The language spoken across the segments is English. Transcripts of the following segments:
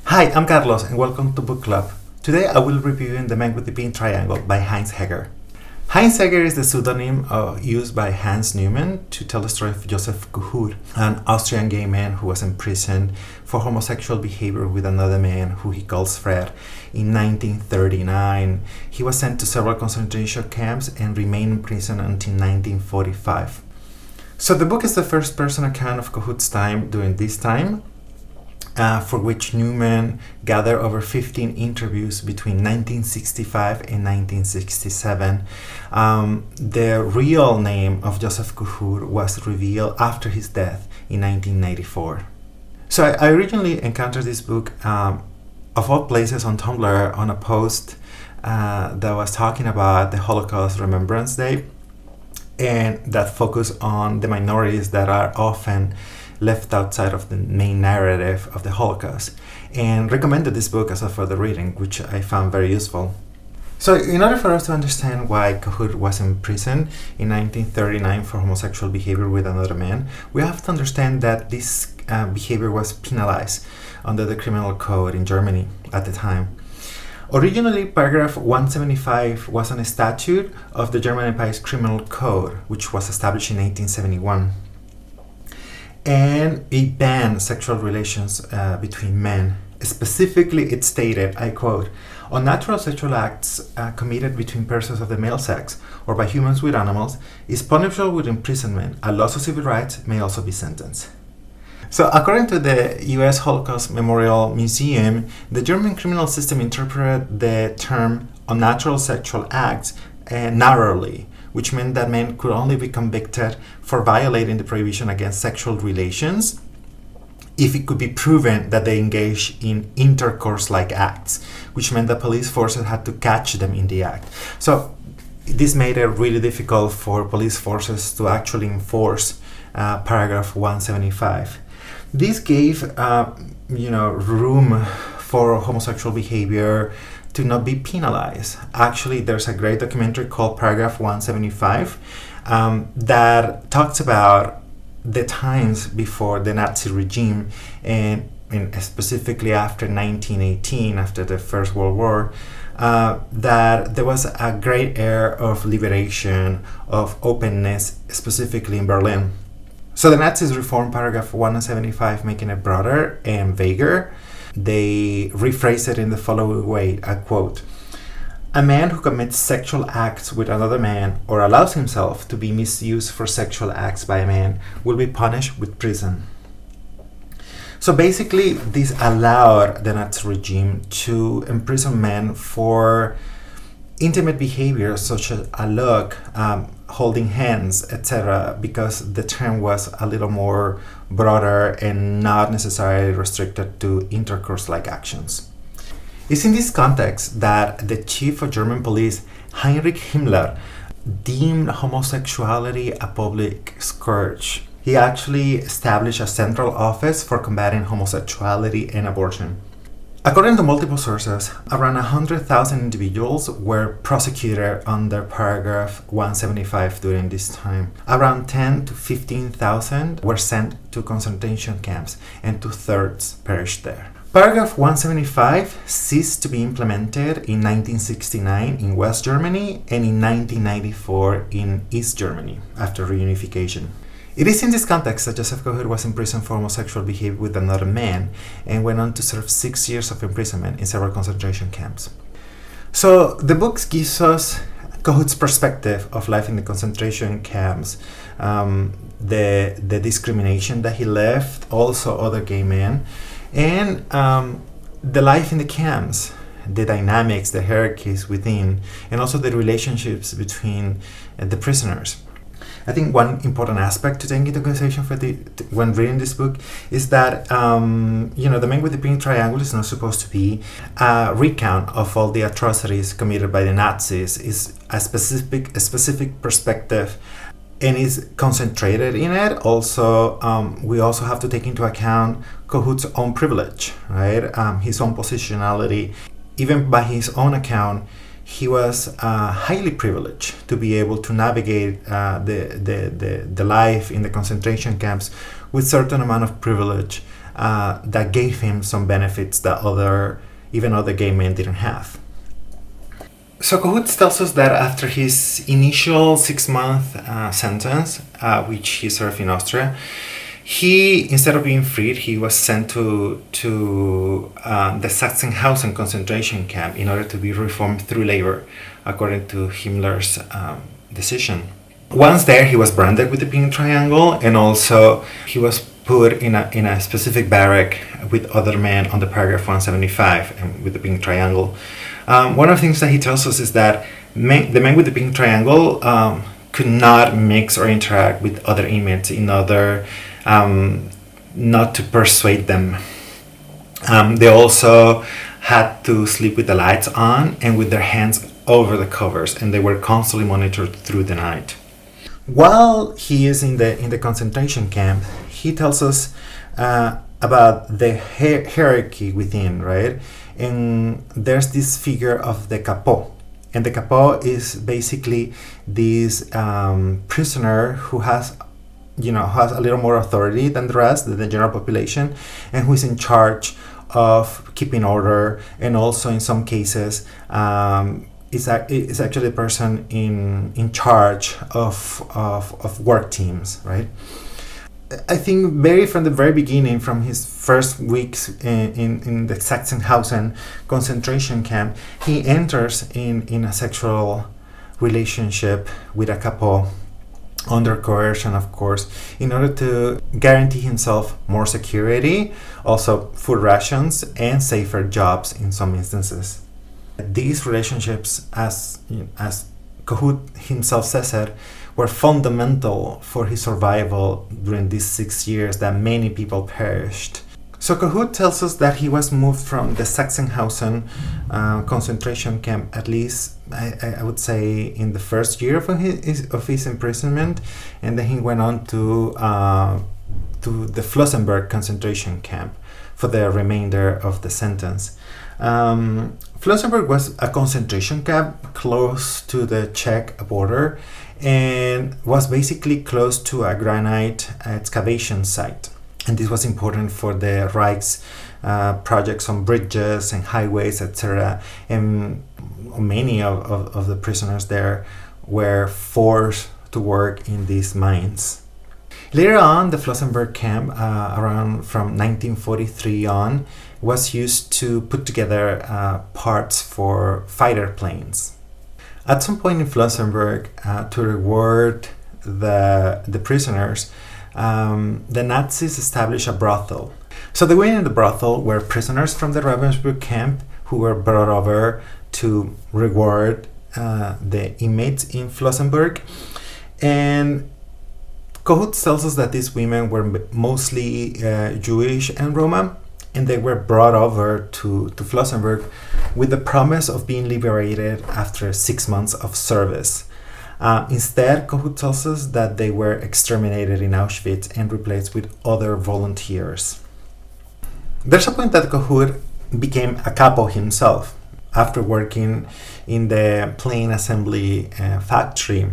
Hi, I'm Carlos and welcome to Book Club. Today I will be reviewing The Man with the Pink Triangle by Heinz Heger. Heinz Heger is the pseudonym used by Hans Neumann to tell the story of Joseph Kuhur, an Austrian gay man who was imprisoned for homosexual behavior with another man who he calls Fred. In 1939, he was sent to several concentration camps and remained in prison until 1945. So the book is the first-person account of Kuhur's time during this time, for which Neumann gathered over 15 interviews between 1965 and 1967. The real name of Joseph Kuhur was revealed after his death in 1994. So I originally encountered this book, of all places, on Tumblr on a post that was talking about the Holocaust Remembrance Day, and that focused on the minorities that are often left outside of the main narrative of the Holocaust, and recommended this book as a further reading, which I found very useful. So in order for us to understand why Kuhur was imprisoned in 1939 for homosexual behavior with another man, we have to understand that this behavior was penalized under the criminal code in Germany at the time. Originally, paragraph 175 was a statute of the German Empire's criminal code, which was established in 1871. And it banned sexual relations between men. Specifically, it stated, I quote, "Unnatural sexual acts committed between persons of the male sex or by humans with animals is punishable with imprisonment. A loss of civil rights may also be sentenced." So according to the U.S. Holocaust Memorial Museum, the German criminal system interpreted the term unnatural sexual acts narrowly, which meant that men could only be convicted for violating the prohibition against sexual relations if it could be proven that they engaged in intercourse-like acts, which meant that police forces had to catch them in the act. So this made it really difficult for police forces to actually enforce paragraph 175. This gave room for homosexual behavior to not be penalized. Actually, there's a great documentary called Paragraph 175 that talks about the times before the Nazi regime and specifically after 1918, after the First World War, that there was a great air of liberation, of openness, specifically in Berlin. So the Nazis reformed Paragraph 175, making it broader and vaguer. They rephrase it in the following way, I quote, "A man who commits sexual acts with another man or allows himself to be misused for sexual acts by a man will be punished with prison." So basically, this allowed the Nazi regime to imprison men for intimate behavior such as a look, holding hands, etc., because the term was a little more broader and not necessarily restricted to intercourse-like actions. It's in this context that the chief of German police, Heinrich Himmler, deemed homosexuality a public scourge. He actually established a central office for combating homosexuality and abortion. According to multiple sources, around 100,000 individuals were prosecuted under paragraph 175 during this time. Around 10 to 15,000 were sent to concentration camps, and 2/3 perished there. Paragraph 175 ceased to be implemented in 1969 in West Germany and in 1994 in East Germany after reunification. It is in this context that Joseph Kuhur was imprisoned for homosexual behavior with another man and went on to serve 6 years of imprisonment in several concentration camps. So the book gives us Kuhur's perspective of life in the concentration camps, the discrimination that he left, also other gay men, and the life in the camps, the dynamics, the hierarchies within, and also the relationships between the prisoners. I think one important aspect to take into consideration when reading this book is that The Man with the Pink Triangle is not supposed to be a recount of all the atrocities committed by the Nazis. It's a specific perspective, and is concentrated in it. Also, we also have to take into account Kuhur's own privilege, right? His own positionality. Even by his own account, he was highly privileged to be able to navigate the life in the concentration camps with certain amount of privilege that gave him some benefits that even other gay men didn't have. So Cahoots tells us that after his initial 6-month sentence, which he served in Austria, he, instead of being freed, he was sent to the Sachsenhausen concentration camp in order to be reformed through labor, according to Himmler's decision. Once there, he was branded with the pink triangle, and also he was put in a specific barrack with other men on the paragraph 175 and with the pink triangle. One of the things that he tells us is that the men with the pink triangle could not mix or interact with other inmates in order not to persuade them. They also had to sleep with the lights on and with their hands over the covers, and they were constantly monitored through the night. While he is in the concentration camp, he tells us about the hierarchy within, right? And there's this figure of the capot. And the capot is basically this prisoner who has a little more authority than the rest, the general population, and who is in charge of keeping order, and also in some cases is actually the person in charge of work teams, right? I think from the very beginning, from his first weeks in the Sachsenhausen concentration camp, he enters in a sexual relationship with a couple under coercion, of course, in order to guarantee himself more security, also food rations, and safer jobs in some instances. These relationships, as Cahoot himself says it, were fundamental for his survival during these 6 years that many people perished. So Cahoot tells us that he was moved from the Sachsenhausen concentration camp, at least I would say in the first year of his imprisonment, and then he went on to the Flossenburg concentration camp for the remainder of the sentence. Flossenburg was a concentration camp close to the Czech border and was basically close to a granite excavation site. And this was important for the Reich's projects on bridges and highways, etc. And many of the prisoners there were forced to work in these mines. Later on, the Flossenburg camp, around from 1943 on, was used to put together parts for fighter planes. At some point in Flossenburg, to reward the prisoners, the Nazis established a brothel. So the women in the brothel were prisoners from the Ravensbrück camp who were brought over to reward the inmates in Flossenburg. And Cahoot tells us that these women were mostly Jewish and Roma, and they were brought over to Flossenburg with the promise of being liberated after 6 months of service. Instead, Cahoot tells us that they were exterminated in Auschwitz and replaced with other volunteers. There's a point that Cahoot became a capo himself after working in the plane assembly factory.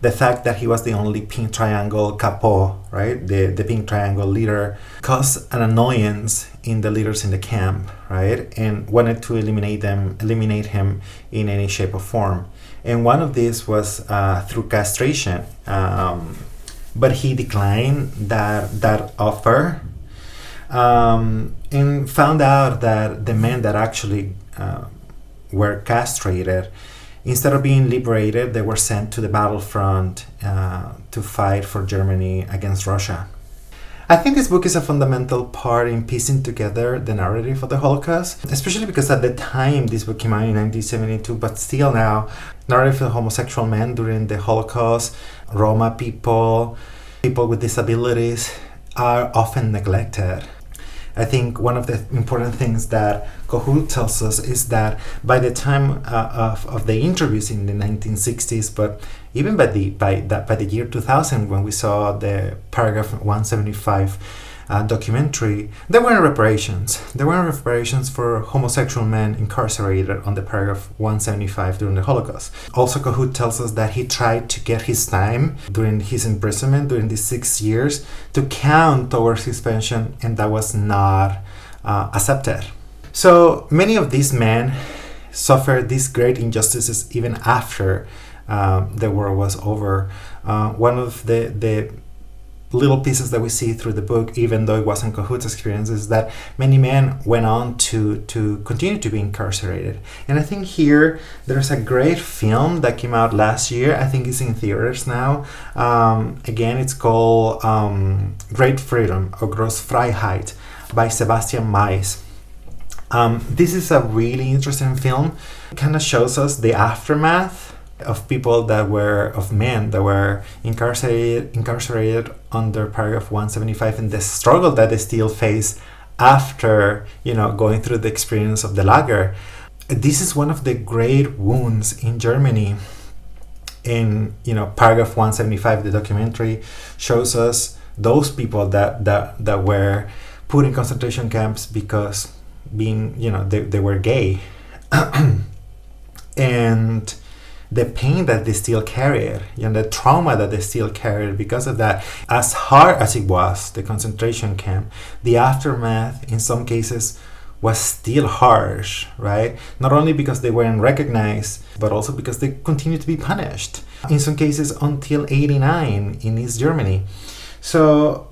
The fact that he was the only pink triangle capo, right, the pink triangle leader, caused an annoyance in the leaders in the camp, right, and wanted to eliminate him in any shape or form. And one of these was through castration, but he declined that offer, and found out that the men that actually were castrated, instead of being liberated, they were sent to the battlefront to fight for Germany against Russia. I think this book is a fundamental part in piecing together the narrative of the Holocaust, especially because at the time this book came out in 1972, but still now, narrative of homosexual men during the Holocaust, Roma people with disabilities are often neglected. I think one of the important things that Cahoot tells us is that by the time of the interviews in the 1960s, but even by the year 2000, when we saw the paragraph 175 documentary, there weren't reparations. There weren't reparations for homosexual men incarcerated under paragraph 175 during the Holocaust. Also, Kohout tells us that he tried to get his time during his imprisonment, during these 6 years, to count towards his pension, and that was not accepted. So many of these men suffered these great injustices even after the war was over. One of the little pieces that we see through the book, even though it wasn't Kohout's experience, is that many men went on to continue to be incarcerated. And I think here there's a great film that came out last year. I think it's in theaters now. Again, it's called Great Freedom, or Grosse Freiheit, by Sebastian Mais. This is a really interesting film. It kind of shows us the aftermath of men that were incarcerated under paragraph 175, and the struggle that they still face after, going through the experience of the lager. This is one of the great wounds in Germany. In paragraph 175, the documentary shows us those people that were put in concentration camps because they were gay. And the pain that they still carried, the trauma that they still carried because of that. As hard as it was, the concentration camp, the aftermath in some cases was still harsh, right? Not only because they weren't recognized, but also because they continued to be punished. In some cases until 1989 in East Germany. So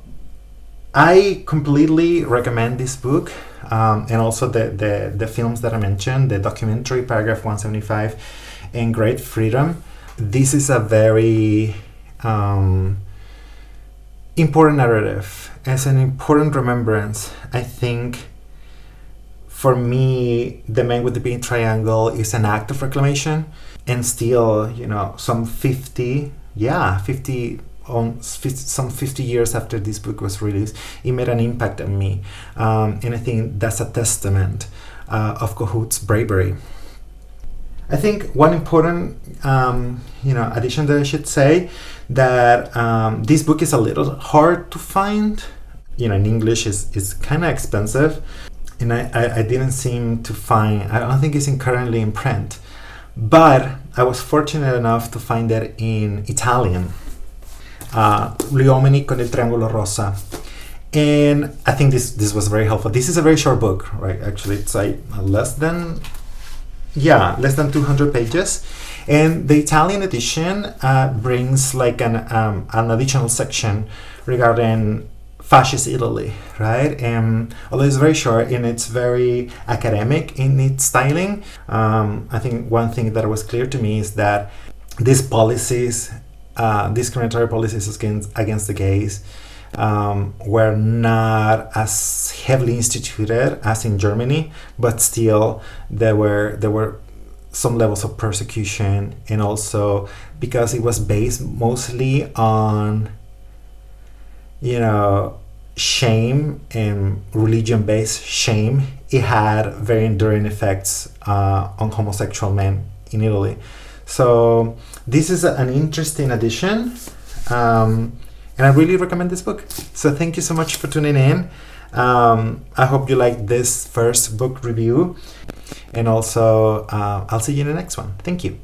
I completely recommend this book, and also the films that I mentioned, the documentary, paragraph 175, and Great Freedom. This is a very important narrative. It's an important remembrance. I think for me, The Man with the Pink Triangle is an act of reclamation, and still, some 50 years after this book was released, it made an impact on me. And I think that's a testament of Kohout's bravery. I think one important, addition that I should say, that this book is a little hard to find. In English, it's kind of expensive, and I didn't seem to find. I don't think it's currently in print, but I was fortunate enough to find it in Italian. Gli uomini con il triangolo rosa. And I think this was very helpful. This is a very short book, right? Actually, it's less than 200 pages. And the Italian edition brings an additional section regarding fascist Italy, right? And although it's very short and it's very academic in its styling, I think one thing that was clear to me is that these policies, discriminatory policies against the gays, were not as heavily instituted as in Germany, but still there were some levels of persecution, and also because it was based mostly on shame and religion-based shame, it had very enduring effects on homosexual men in Italy. So this is an interesting addition, and I really recommend this book. So thank you so much for tuning in. I hope you liked this first book review, and also I'll see you in the next one. Thank you.